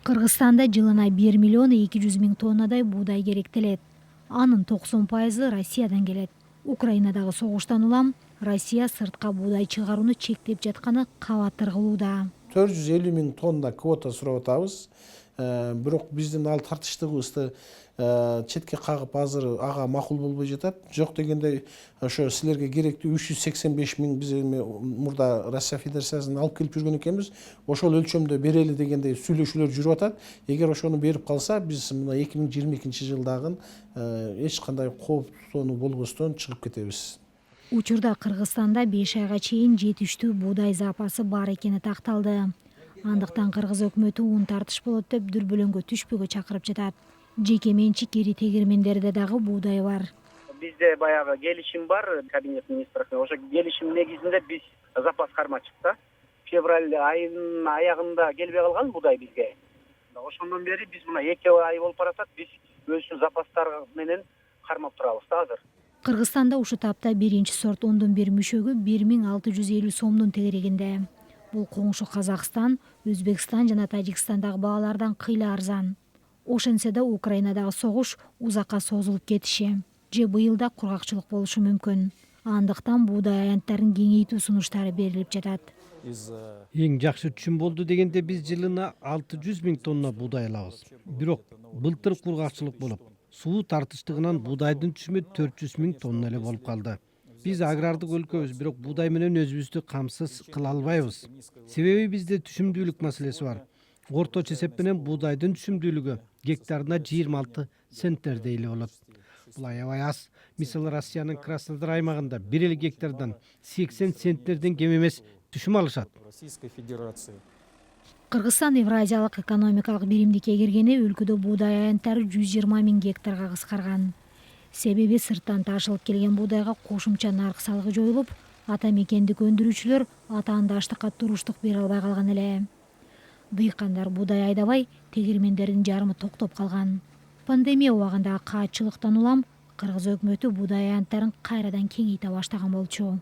Кыргызстанда жылына 1 миллион 200 миң тоннадай буудай керектелет. Анын 90% Россиядан келет. Украинадагы согуштан улам Россия сыртка буудай чыгарууну чектеп жатканы кабаттыр кылууда. 450 миң тонна квота сурап атабыз. Бирок биздин ал тартыштыгыбызды четке кагып азыр ага макул болбой жатат. Жок дегенде ошо силерге керектүү 385 миң биз эми мурда Россия Федерациясынан алып келип жүргөн экенбиз. Ошол өлчөмдө берели дегендей сүйлөшүүлөр жүрүп атат. Эгер ошону берип калса, биз мына 2022 жылдагы эч кандай кооптонуу болбостон чыгып кетебиз. Учурда Кыргызстанда 5 айга чейин жетиштүү буудай запасы бар экени такталды. Андыктан кыргыз өкмөтү ун тартыш болот деп дүрбөлөңгө түшпөөгө чакырып жатат. Жеке менчик ири тегирмендерде дагы буудай бар. Бизде баягы келишим бар кабинет министрлигинде. Ошо келишим негизинде биз запас кармачык да. Февраль айынын аягында келбей калган буудай бизге. Ошондон бери биз мына 2 ай болуп баратат, биз өзүбүздүн запастар менен кармап турабыз да азыр. Кыргызстанда ушул тапта биринчи сорт ондон бир мүшөгү 1650 сомдун тегерегинде. Бул коңшу Казакстан, Өзбекстан жана Тажикстандагы баалардан кыйла арзан. Ошентсе да Украинадагы согуш узакка созулуп кетиши же быйыл да кургакчылык болушу мүмкүн. Андыктан буудай аянттарын кеңейтүү сунуштары берилип жатат. Эң жакшы түшүм болду дегенде биз жылына 600 миң тонна буудай алабыз. Бирок былтыр кургакчылык болуп, суу тартыштыгынан буудайдын түшүмү 400 миң тонна эле болуп калды. Биз агрардык өлкөбүз, бирок буудай менен өзүбүздү камсыз кыла албайбыз. Себеби бизде түшүмдүүлүк маселеси бар. Орточо эсеп менен буудайдын түшүмдүүлүгү гектарына 26 центнердей эле болот. Бул аябай аз. Мисалы Россиянын Краснодар аймагында бир эле гектардан 80 центнерден кем эмес түшүм алышат. Кыргызстан Евразиялык экономикалык биримдикке киргени өлкөдө буудай аянттары 120 миң гектарга кыскарган. Себеби сырттан ташылып келген буудайга кошумча нарк салыгы жоюлуп, ата мекендик өндүрүүчүлөр атаандаштыкка туруштук бере албай калган эле. Дыйкандар буудай айдабай, тегирмендердин жарымы токтоп калган. Пандемия убагындагы каатчылыктан улам кыргыз өкмөтү буудай аянттарын кайрадан кеңейте баштаган болчу.